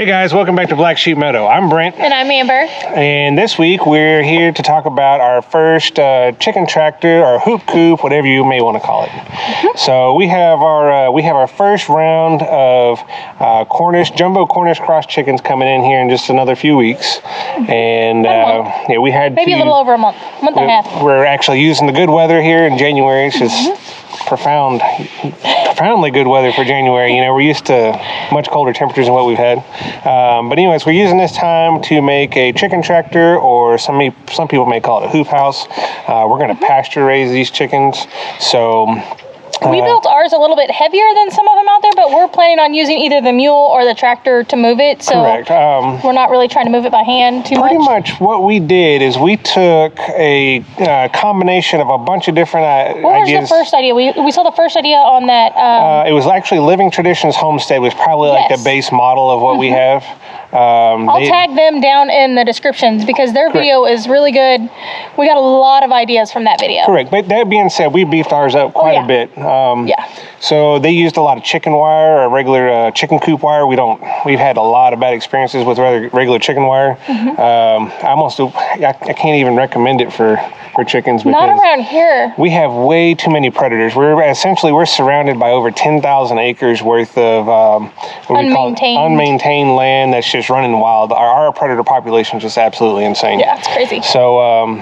Hey guys, welcome back to Black Sheep Meadow. I'm Brent. And I'm Amber. And this week we're here to talk about our first chicken tractor, or hoop coop, whatever you may want to call it. So we have our first round of jumbo Cornish cross chickens coming in here in just another few weeks. And yeah, we had maybe a little over a month and a half. We're actually using the good weather here in January. It's just profoundly good weather for January. You know, we're used to much colder temperatures than what we've had. But anyways, we're using this time to make a chicken tractor, or some people may call it a hoop house. We're going to pasture raise these chickens. So we built ours a little bit heavier than some of them out there, but we're planning on using either the mule or the tractor to move it. So correct. We're not really trying to move it by hand too much. Pretty much what we did is we took a combination of a bunch of different ideas. What was the first idea? We saw the first idea on that. It was actually Living Traditions Homestead was probably like the base model of what we have. I'll tag them down in the descriptions because their video is really good. We got a lot of ideas from that video. Correct. But that being said, we beefed ours up quite a bit. So they used a lot of chicken wire, or regular chicken coop wire. We've had a lot of bad experiences with regular chicken wire. I can't even recommend it for chickens. Not around here. We have way too many predators. We're surrounded by over 10,000 acres worth of unmaintained land that's just running wild. Our predator population is just absolutely insane. Yeah, it's crazy. So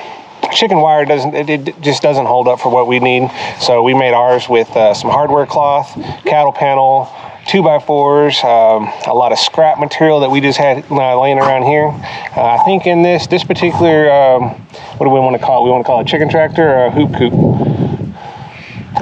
chicken wire just doesn't hold up for what we need. So we made ours with some hardware cloth, cattle panel, 2x4s, a lot of scrap material that we just had laying around here. I think in this particular, what do we want to call it? We want to call it a chicken tractor or a hoop coop?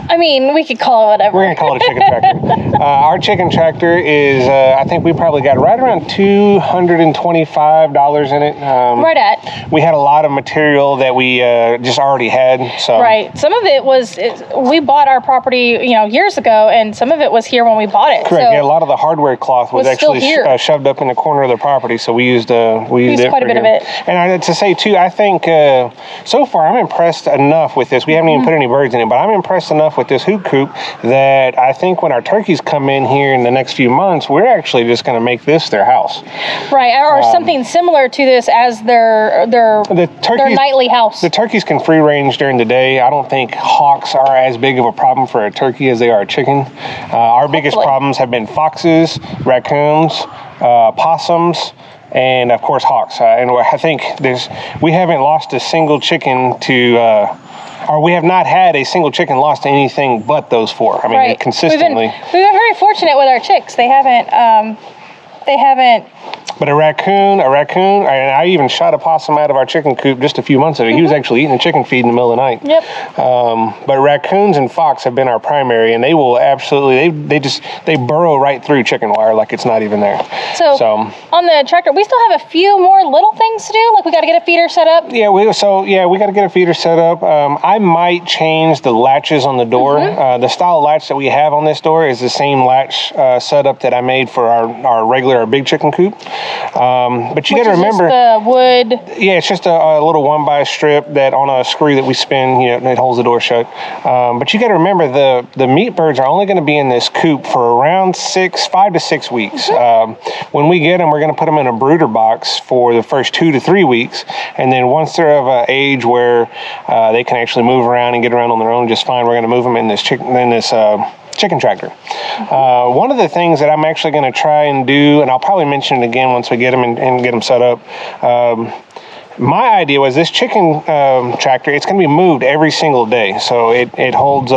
I mean, we could call it whatever. We're going to call it a chicken tractor. Our chicken tractor is, I think we probably got right around $225 in it. Right at. We had a lot of material that we just already had. So. Right. Some of it was, we bought our property, years ago, and some of it was here when we bought it. Correct. So yeah, a lot of the hardware cloth was actually shoved up in the corner of the property, so we used it quite a bit of it. And to say too, I think so far I'm impressed enough with this. We haven't even put any birds in it, but I'm impressed enough with this hoop coop that I think when our turkeys come in here in the next few months, we're actually just going to make this their house. Right, or something similar to this as their nightly house. The turkeys can free range during the day. I don't think hawks are as big of a problem for a turkey as they are a chicken. Our biggest problems have been foxes, raccoons, possums, and of course hawks. And I think we haven't lost a single chicken to or we have not had a single chicken lost to anything but those four. I mean, consistently. We've been very fortunate with our chicks. They haven't. But a raccoon, and I even shot a possum out of our chicken coop just a few months ago. He was actually eating a chicken feed in the middle of the night. Yep. But raccoons and fox have been our primary, and they will absolutely, they burrow right through chicken wire like it's not even there. So on the tractor, we still have a few more little things to do. Like we got to get a feeder set up. Yeah, we got to get a feeder set up. I might change the latches on the door. The style latch that we have on this door is the same latch setup that I made for our big chicken coop. But you got to remember, just the wood. Yeah, it's just a little 1x strip that on a screw that we spin, it holds the door shut. But you got to remember the meat birds are only going to be in this coop for around 5 to 6 weeks. When we get them, we're going to put them in a brooder box for the first 2 to 3 weeks, and then once they're of an age where they can actually move around and get around on their own just fine, we're going to move them in this chicken tractor. One of the things that I'm actually going to try and do, and I'll probably mention it again once we get them and get them set up, my idea was this chicken tractor, it's going to be moved every single day. So it holds,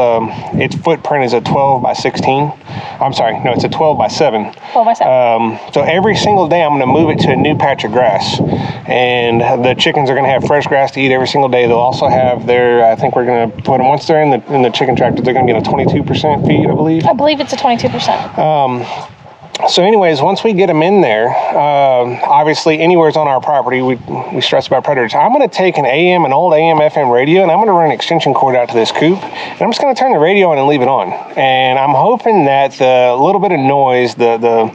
its footprint is a 12 by 16. I'm sorry, no, it's a 12 by 7. 12 by 7. So every single day I'm going to move it to a new patch of grass. And the chickens are going to have fresh grass to eat every single day. They'll also have I think we're going to put them, once they're in the chicken tractor, they're going to be on a 22% feed, I believe. I believe it's a 22%. So anyways, once we get them in there, obviously anywhere's on our property, we stress about predators. I'm going to take an old AM FM radio, and I'm going to run an extension cord out to this coop, and I'm just going to turn the radio on and leave it on. And I'm hoping that the little bit of noise, the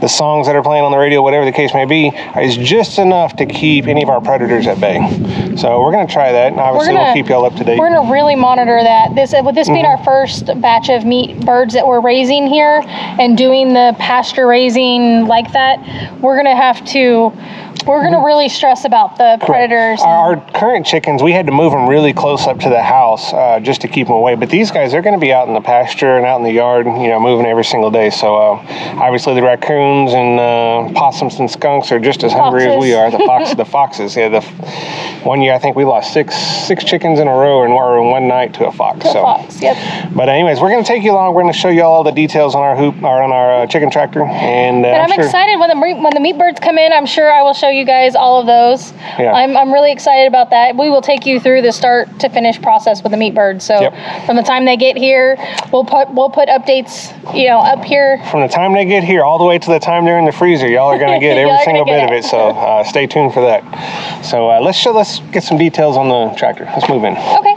songs that are playing on the radio, whatever the case may be, is just enough to keep any of our predators at bay. So we're going to try that, and obviously we'll keep y'all up to date. We're going to really monitor that. With this being our first batch of meat birds that we're raising here and doing the pasture pasture raising like that, we're gonna really stress about the predators. Our current chickens, we had to move them really close up to the house just to keep them away. But these guys, they're going to be out in the pasture and out in the yard, you know, moving every single day. So obviously the raccoons and possums and skunks are just as hungry as we are. The foxes. Yeah, the one year I think we lost six chickens in a row in one night to a fox. Fox, yep. But anyways, we're going to take you along. We're going to show you all the details on our hoop or on our chicken tractor. And I'm excited when the meat birds come in. I'm sure I will show you guys all of those. Yeah. I'm really excited about that. We will take you through the start to finish process with the meat birds. So from the time they get here, we'll put updates, you know, up here. From the time they get here all the way to the time they're in the freezer, y'all are going to get every single bit of it. So stay tuned for that. So let's get some details on the tractor. Let's move in. Okay.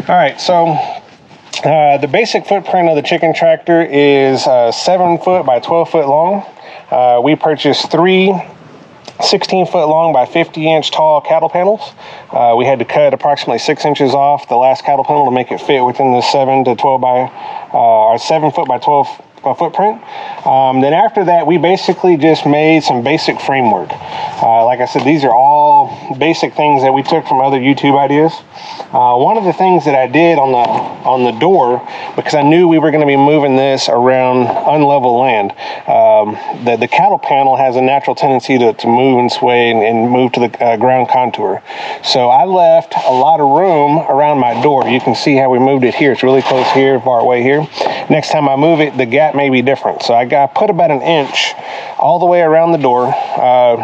All right, so the basic footprint of the chicken tractor is 7 foot by 12 foot long. We purchased 3 16-foot long by 50-inch tall cattle panels. We had to cut approximately 6 inches off the last cattle panel to make it fit within the 7 foot by 12 footprint. Then after that, we basically just made some basic framework. Like I said, these are all basic things that we took from other YouTube ideas. One of the things that I did on the door, because I knew we were going to be moving this around unlevel land, the cattle panel has a natural tendency to move and sway and move to the ground contour. So I left a lot of room around my door. You can see how we moved it here. It's really close here, far away here. Next time I move it, the gap may be different. So I put about 1 inch all the way around the door,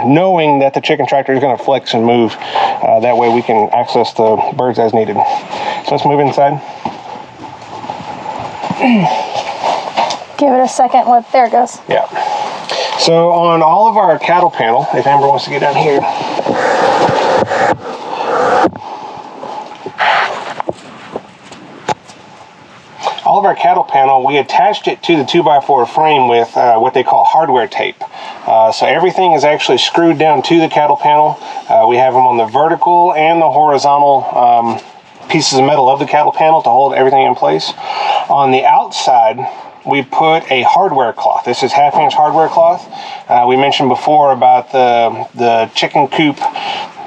knowing that the chicken tractor is going to flex and move. That way we can access the birds as needed. So let's move inside. Give it a second. There it goes. Yeah. So on all of our cattle panel, if Amber wants to get down here, all of our cattle panel, we attached it to the 2x4 frame with what they call hardware tape. So everything is actually screwed down to the cattle panel. We have them on the vertical and the horizontal pieces of metal of the cattle panel to hold everything in place. On the outside, we put a hardware cloth. This is 1/2 inch hardware cloth. We mentioned before about the chicken coop,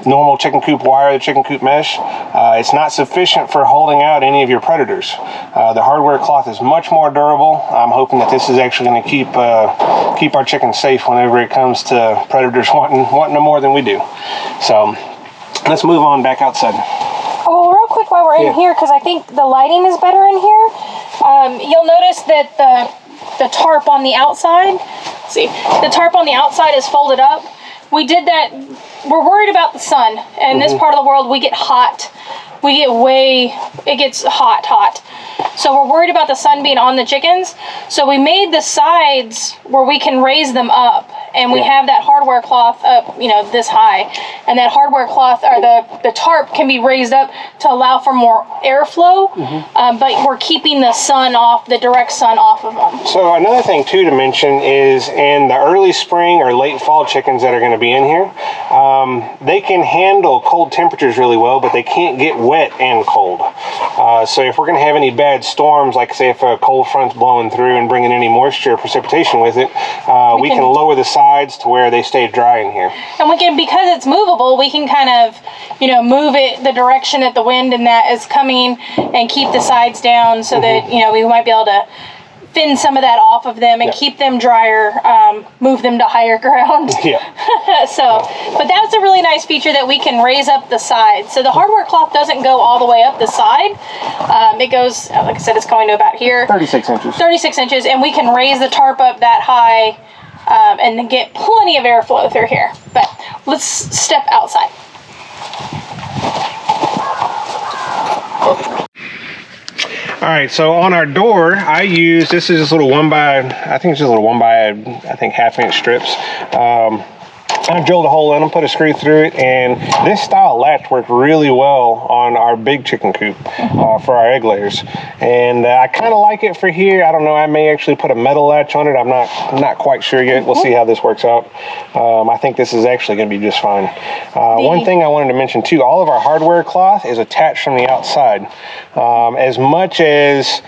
normal chicken coop wire, the chicken coop mesh. It's not sufficient for holding out any of your predators. The hardware cloth is much more durable. I'm hoping that this is actually going to keep our chickens safe whenever it comes to predators wanting them more than we do. So let's move on back outside. Oh, real quick while we're in here, because I think the lighting is better in here. You'll notice that the tarp on the outside, the tarp on the outside is folded up. We did that. We're worried about the sun. In this part of the world, we get hot. It gets hot. So we're worried about the sun being on the chickens. So we made the sides where we can raise them up. And we have that hardware cloth up, you know, this high. And that hardware cloth, or the tarp, can be raised up to allow for more airflow. But we're keeping the direct sun off of them. So another thing, too, to mention is in the early spring or late fall chickens that are going to be in here, they can handle cold temperatures really well, but they can't get wet and cold. So if we're going to have any bad storms, like say if a cold front's blowing through and bringing any moisture or precipitation with it, we can lower the sides to where they stay dry in here. And we can, because it's movable, we can kind of, you know, move it the direction that the wind and that is coming and keep the sides down so that, you know, we might be able to thin some of that off of them and keep them drier, move them to higher ground. But that's a really nice feature that we can raise up the sides. So the hardware cloth doesn't go all the way up the side. It goes, like I said, it's going to about here. 36 inches. 36 inches, and we can raise the tarp up that high and then get plenty of airflow through here. But let's step outside. All right, so on our door, this is just little 1 by 1/2 inch strips. I drilled a hole in them, put a screw through it, and this style latch worked really well on our big chicken coop for our egg layers. And I kind of like it for here. I don't know, I may actually put a metal latch on it. I'm not quite sure yet. We'll see how this works out. I think this is actually going to be just fine. One thing I wanted to mention too, all of our hardware cloth is attached from the outside. As much as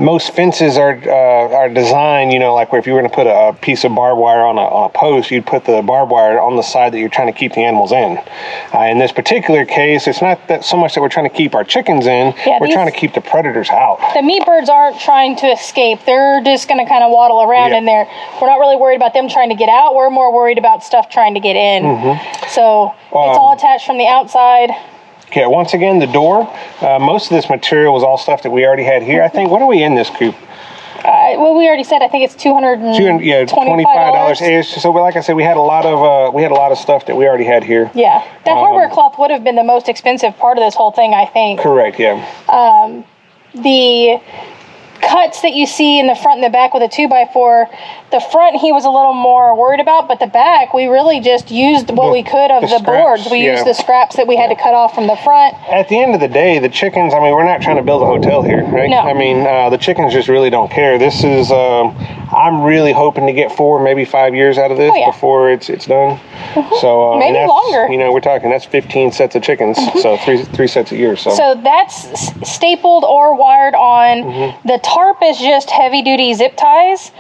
most fences are designed, you know, like where if you were going to put a piece of barbed wire on a post, you'd put the barbed wire on the side that you're trying to keep the animals in. In this particular case, it's not that so much that we're trying to keep our chickens in, we're trying to keep the predators out. The meat birds aren't trying to escape. They're just going to kind of waddle around in there. We're not really worried about them trying to get out. We're more worried about stuff trying to get in. So it's all attached from the outside. Okay, once again, the door, most of this material was all stuff that we already had here. I think, what are we in this coop? Well, we already said, I think it's $225. So, like I said, we had a lot of stuff that we already had here. Yeah, that hardware cloth would have been the most expensive part of this whole thing, I think. Correct. Yeah. The cuts that you see in the front and the back with a 2x4, the front he was a little more worried about, but the back we really just used what we could of the boards. We used the scraps that we had to cut off from the front. At the end of the day, the chickens, I mean, we're not trying to build a hotel here, right? No. I mean, the chickens just really don't care. This is, I'm really hoping to get 4, maybe 5 years out of this before it's done. So maybe longer. You know, we're talking, that's 15 sets of chickens, so three sets a year. So that's stapled or wired on. The tarp is just heavy duty zip ties,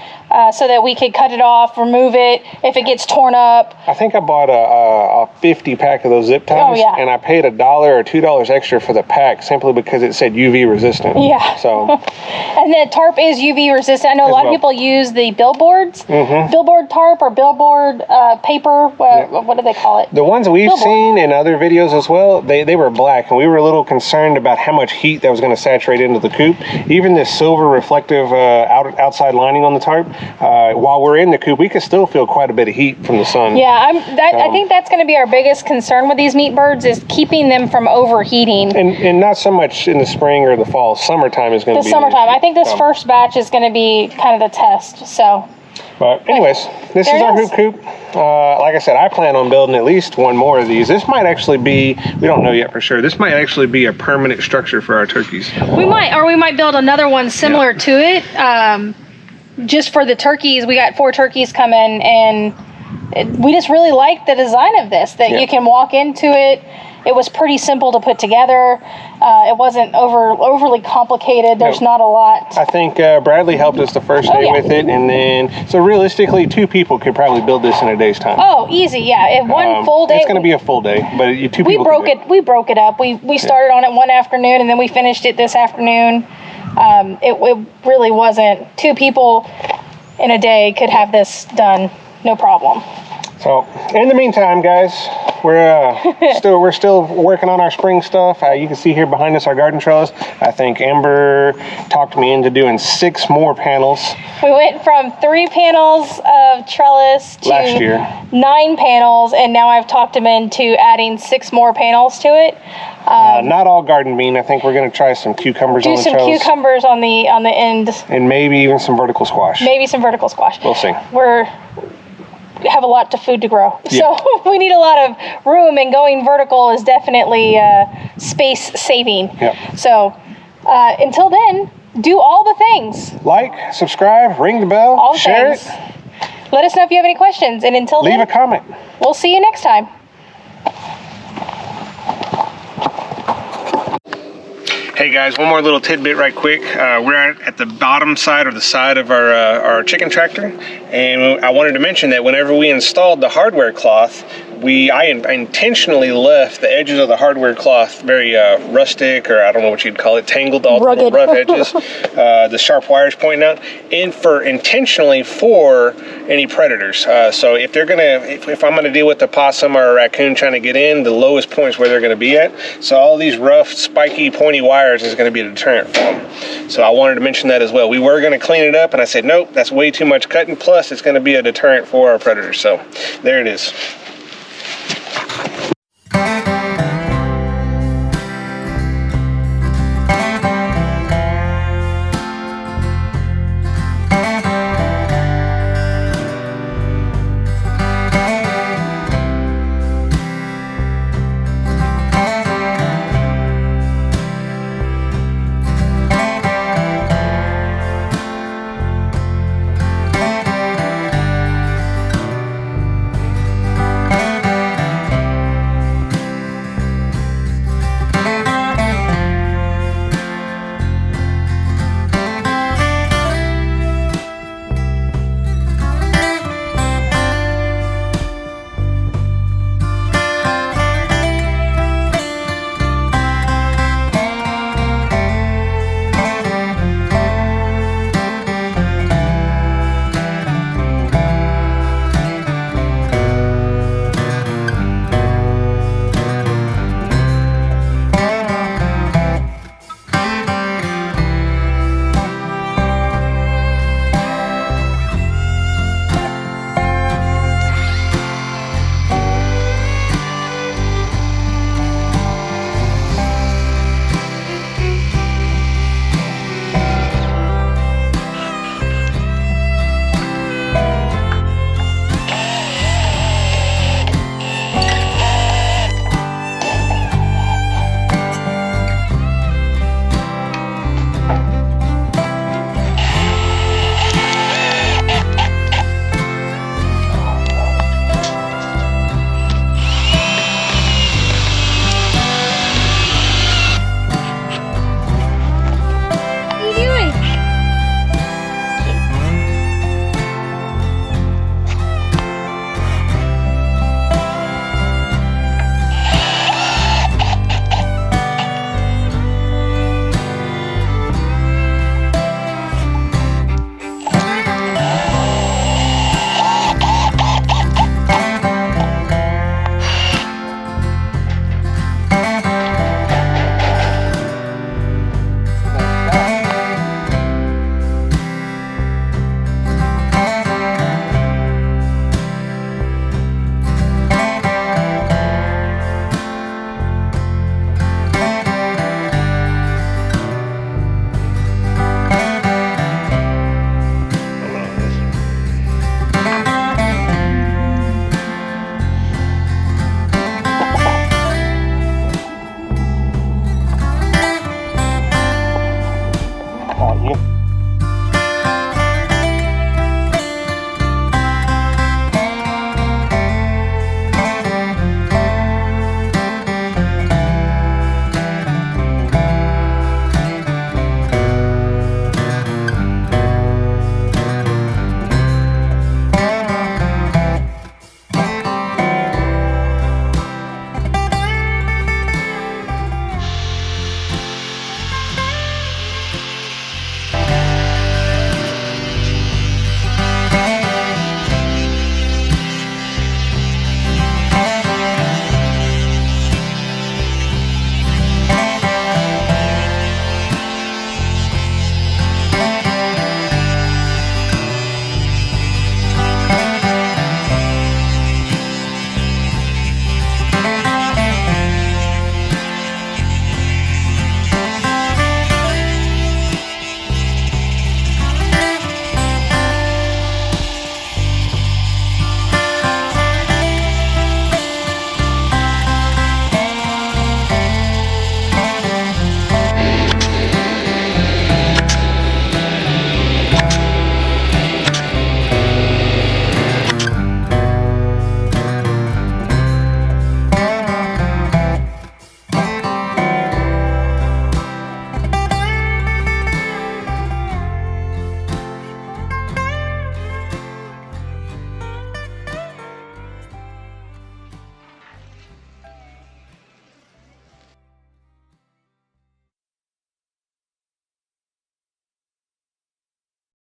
so that we could cut it off, remove it if it gets torn up. I think I bought a 50 pack of those zip ties, and I paid $1 or $2 extra for the pack simply because it said UV resistant. Yeah. So, and the tarp is UV resistant. I know a lot of people use the billboards, billboard tarp or billboard paper. What do they call it? The ones we've seen in other videos as well, they were black, and we were a little concerned about how much heat that was going to saturate into the coop. Even this silver reflective outside lining on the tarp, while we're in the coop, we could still feel quite a bit of heat from the sun. Yeah, I think that's going to be our biggest concern with these meat birds, is keeping them from overheating. And not so much in the spring or the fall. Summertime is going to be the summertime. I think this first batch is going to be kind of the test. So. But anyways, this is our hoop coop. Like I said, I plan on building at least one more of these. This might actually be, we don't know yet for sure, this might actually be a permanent structure for our turkeys. We might build another one similar to it. Just for the turkeys, we got 4 turkeys coming, and we just really like the design of this, that you can walk into it. It was pretty simple to put together. It wasn't overly complicated. There's not a lot. I think Bradley helped us the first day with it, and then, so realistically, 2 people could probably build this in a day's time. Oh, easy, yeah. If one full day. It's going to be a full day, but 2 people. We broke it up. We started on it one afternoon, and then we finished it this afternoon. It really wasn't. 2 people in a day could have this done, no problem. So, in the meantime, guys, we're still working on our spring stuff. You can see here behind us our garden trellis. I think Amber talked me into doing 6 more panels. We went from 3 panels of trellis to last year 9 panels, and now I've talked him into adding 6 more panels to it. Not all garden bean. I think we're going to try some cucumbers on the trellis. Do some cucumbers on the end. And maybe even some vertical squash. Maybe some vertical squash. We'll see. We have a lot of food to grow, so we need a lot of room, and going vertical is definitely space saving. So until then, do all the things. Like, subscribe, ring the bell, all the share things. Let us know if you have any questions, and until then, leave a comment. We'll see you next time. Hey guys, one more little tidbit right quick. We're at the bottom side, or the side of our chicken tractor, and I wanted to mention that whenever we installed the hardware cloth, I intentionally left the edges of the hardware cloth very rustic, or I don't know what you'd call it, tangled, all the little rough edges, the sharp wires pointing out, and intentionally for any predators. So if I'm gonna deal with a possum or a raccoon trying to get in, the lowest point is where they're gonna be at. So all these rough, spiky, pointy wires is gonna be a deterrent for them. So I wanted to mention that as well. We were gonna clean it up, and I said, nope, that's way too much cutting, plus it's gonna be a deterrent for our predators. So there it is.